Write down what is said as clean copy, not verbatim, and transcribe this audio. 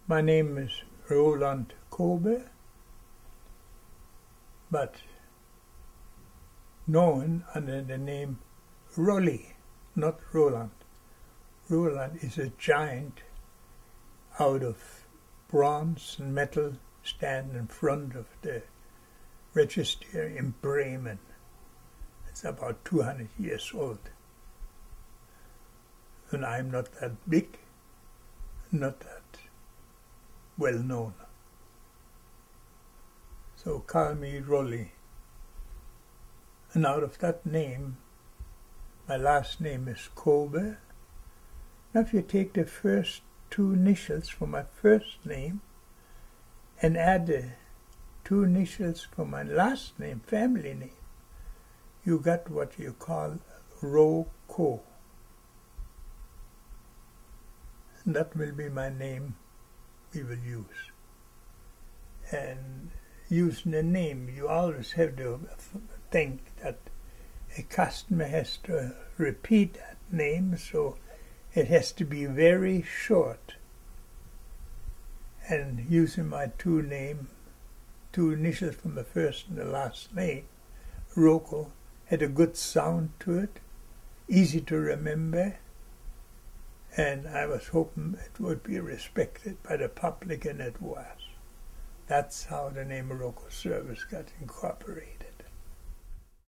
My name is Roland Kobe, but known under the name Rolly, not Roland. Roland is a giant out of bronze and metal standing in front of the register in Bremen. It's about 200 years old. And I'm not that big, not that well known. So call me Rolly. And out of that name, my last name is Kobe. Now if you take the first two initials from my first name and add the two initials from my last name, family name, you got what you call Roko. And that will be my name we will use. And using the name, you always have to think that a customer has to repeat that name, so it has to be very short. And using my two initials from the first and the last name, Roko, had a good sound to it, easy to remember, and I was hoping it would be respected by the public, and it was. That's how the name Roko Service got incorporated.